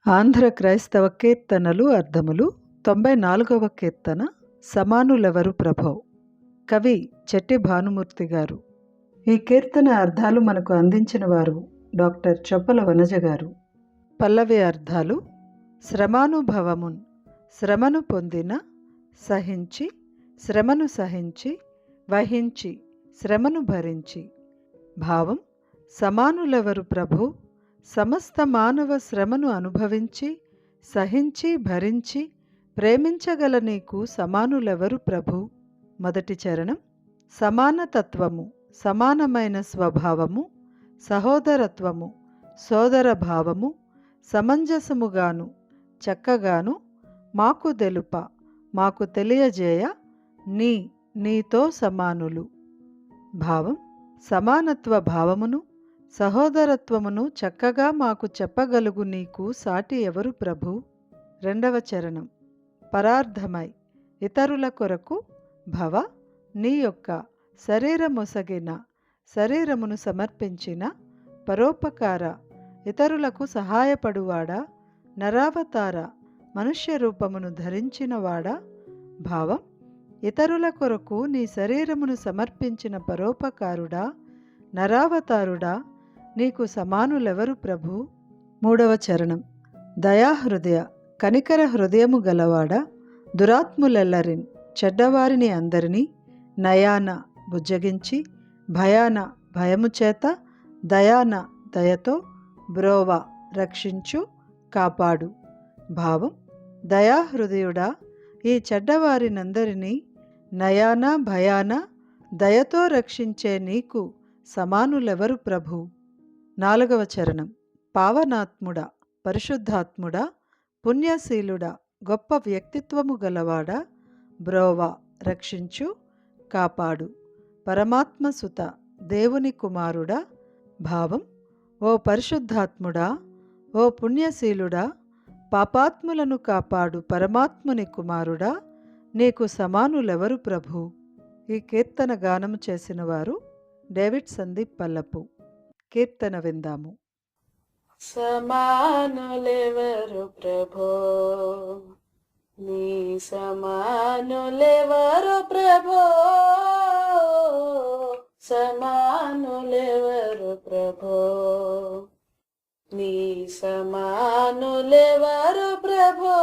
ఆంధ్ర క్రైస్తవ కీర్తనలు అర్థములు 94వ కీర్తన సమానులెవరు ప్రభో. కవి చెట్టి భానుమూర్తి గారు. ఈ కీర్తన అర్థాలు మనకు అందించిన వారు డాక్టర్ చొప్పల వనజ గారు. పల్లవి అర్థాలు: శ్రమానుభవమున్, శ్రమను పొందిన, సహించి, శ్రమను సహించి, వహించి, శ్రమను భరించి. భావం: సమానులెవరు ప్రభు, సమస్త మానవ శ్రమను అనుభవించి, సహించి, భరించి, ప్రేమించగల నీకు సమానులెవరు ప్రభు. మొదటి చరణం. సమానతత్వము, సమానమైన స్వభావము, సహోదరత్వము, సోదర భావము, సమంజసముగాను, చక్కగాను, మాకు తెలుప, మాకు తెలియజేయ, నీతో సమానులు. భావం: సమానత్వ భావమును, సహోదరత్వమును చక్కగా మాకు చెప్పగలుగు నీకు సాటి ఎవరు ప్రభు. రెండవ చరణం. పరార్థమై, ఇతరుల కొరకు, భవ, నీ యొక్క శరీరమొసగిన, శరీరమును సమర్పించిన, పరోపకార, ఇతరులకు సహాయపడువాడా, నరావతార, మనుష్య రూపమును ధరించినవాడా. భావం: ఇతరుల కొరకు నీ శరీరమును సమర్పించిన పరోపకారుడా, నరావతారుడా, నీకు సమానులెవరు ప్రభు. మూడవ చరణం. దయాహృదయ, కనికర హృదయము గలవాడ, దురాత్ములెల్లరిన్, చెడ్డవారిని అందరినీ, నయాన, బుజ్జగించి, భయాన, భయము చేత, దయాన, దయతో, బ్రోవ, రక్షించు, కాపాడు. భావం: దయాహృదయుడా, ఈ చెడ్డవారినందరినీ నయాన, భయాన, దయతో రక్షించే నీకు సమానులెవరు ప్రభు. నాలుగవ చరణం. పావనాత్ముడా, పరిశుద్ధాత్ముడా, పుణ్యశీలుడా, గొప్ప వ్యక్తిత్వము గలవాడా, బ్రోవ, రక్షించు, కాపాడు. పరమాత్మసుత, దేవుని కుమారుడా. భావం: ఓ పరిశుద్ధాత్ముడా, ఓ పుణ్యశీలుడా, పాపాత్ములను కాపాడు పరమాత్ముని కుమారుడా, నీకు సమానులెవరు ప్రభు. ఈ కీర్తన గానము చేసిన వారు డేవిడ్ సందీప్ పల్లపు. కీర్తన విందాము. సమానులెవరు ప్రభో, నీ సమానులెవరు ప్రభో, సమానులెవరు ప్రభో, నీ సమానులెవరు ప్రభో,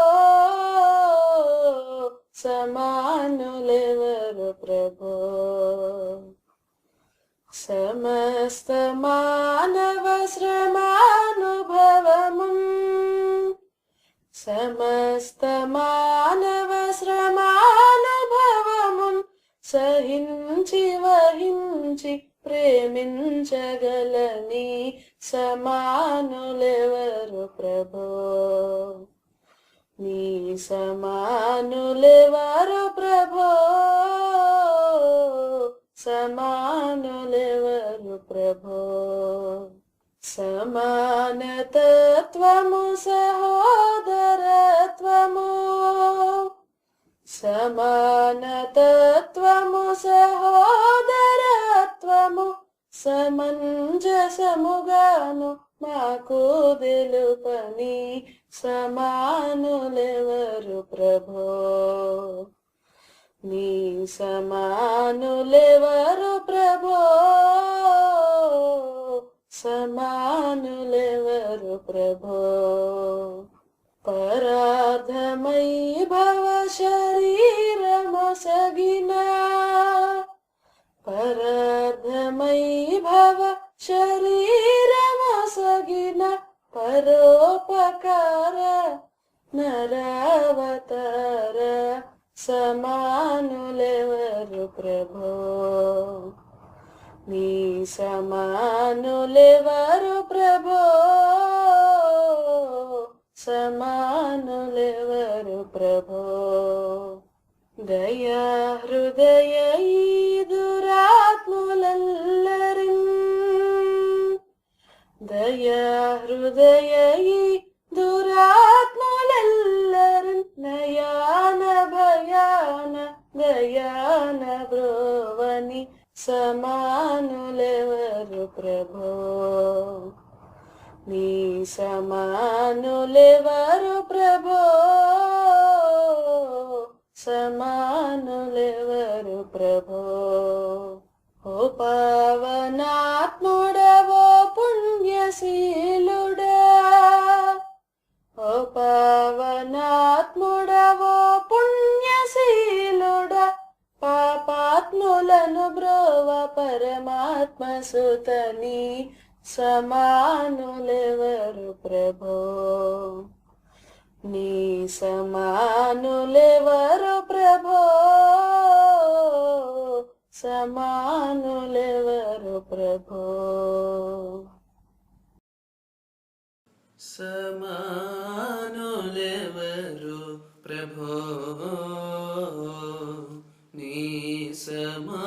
సమానులెవరు ప్రభో. సమస్త మానవ శ్రమానుభవమున్, సమస్త మానవ శ్రమానుభవమున్, సహించి, వహించి, ప్రేమించగలని సమానులెవరు ప్రభో. నీ సమానులెవరు ప్రభో, సమానులెవరు ప్రభో. సమానతత్వము, సహోదరత్వము, సమానతత్వము, సహోదరత్వము, సమంజసముగాను, మాకు తెలుపని సమానులెవరు ప్రభో. నీ సమానులెవరు ప్రభో, సమానులెవరు ప్రభో. పరార్థమై భవ శరీరమొసగిన, పరార్థమై భవ శరీరమొసగిన, పరోపకార, నరావతార, సమానులెవరు ప్రభో. నీ సమానులెవరు ప్రభో, సమానులెవరు ప్రభో. దయా హృదయ ఈ దురాత్ములెల్లరిన్, దయా హృదయ ఈ దురాత్ములెల్లరిన్, నయాన, భయాన, దయాన, బ్రోవని సమానులెవరు ప్రభో. నీ సమానులెవరు సమానులెవరు ప్రభో సమానులెవరు ప్రభో ఓ పావనాత్ముడవో పుణ్యశీలుడా ఓ పావనాత్ముడవో పుణ్యశీలుడా పాపాత్ములను బ్రోవ పరమాత్మ సుతని సమానులెవరు ప్రభో నీ సమానులెవరు ప్రభో సమానులెవరు ప్రభో సమానులెవరు ప్రభో నీ సమానులెవరు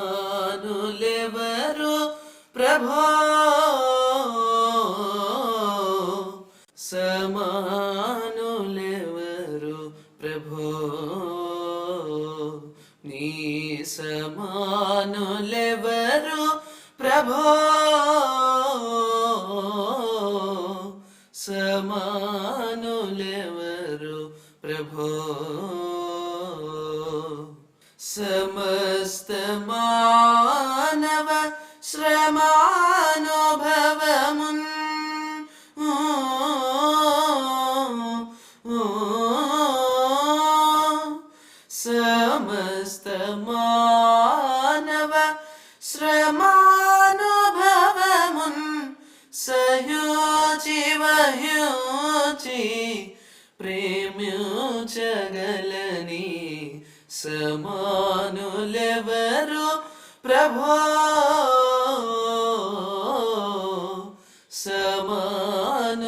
ప్రభో సమానులెవరు ప్రభో నీ సమానులెవరు ప్రభో సమానులెవరు ప్రభో సమస్త మానవ శ్రమానుభవమున్ సమస్త మానవ శ్రమానుభవమున్ సయోచి వయోచి ప్రేమ్యోచగలని సమానులెవరు ప్రభో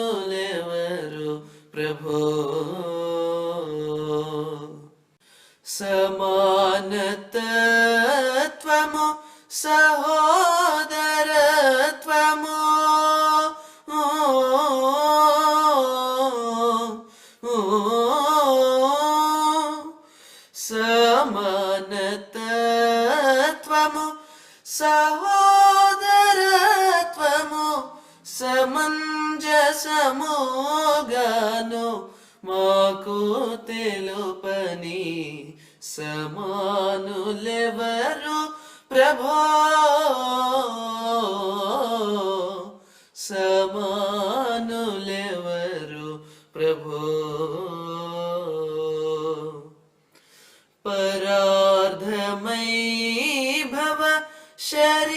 సమానులెవరు ప్రభో సమానతత్వము సహోదరత్వము సమానతత్వము సహోదరత్వము సమంజసముగాను మాకు తెలుపని సమానులెవరు ప్రభో సమానులెవరు ప్రభో పరార్థమై భవ శరీరమొసగినా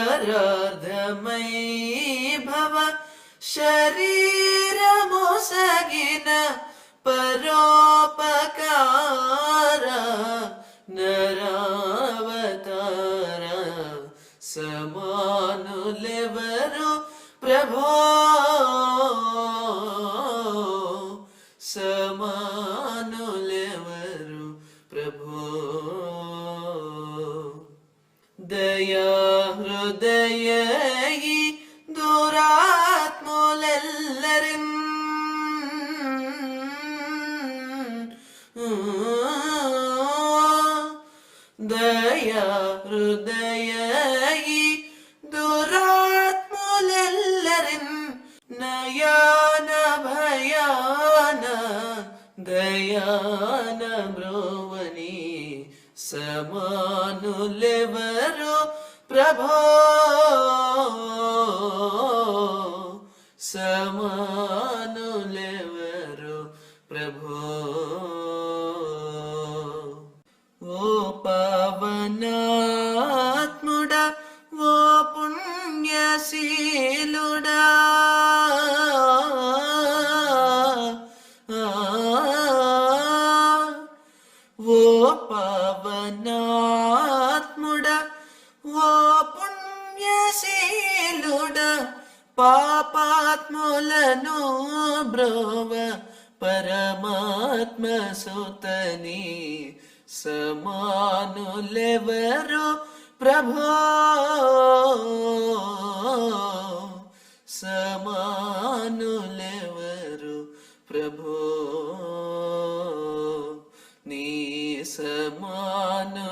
పరార్థమై భవ శరీరమొసగిన పరోపకార నరావతార సమానులెవరు ప్రభో సమానులెవరు ప్రభో దయా హృదయీ దురాత్ములెల్లరిన్ దయా హృదయీ దురాత్ములెల్లరిన్ నయాన భయాన దయాన బ్రోవని సమానులెవరు ప్రభో సమానులెవరు ప్రభో ఓ పవనాత్ముడా ఓ పుణ్యశీలుడా ఓ పవనాత్ముడా ఓ పుణ్యశీలుడా పాపాత్ములను బ్రోవ పరమాత్మ సుతని సమానులెవరు ప్రభో సమానులెవరు ప్రభో నీ సమానులెవరు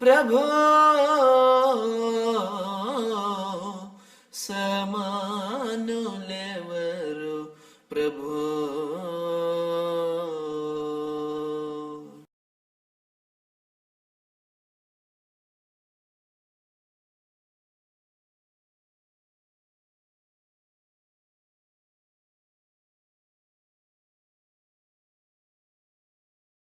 ప్రభో సమానులెవరు ప్రభో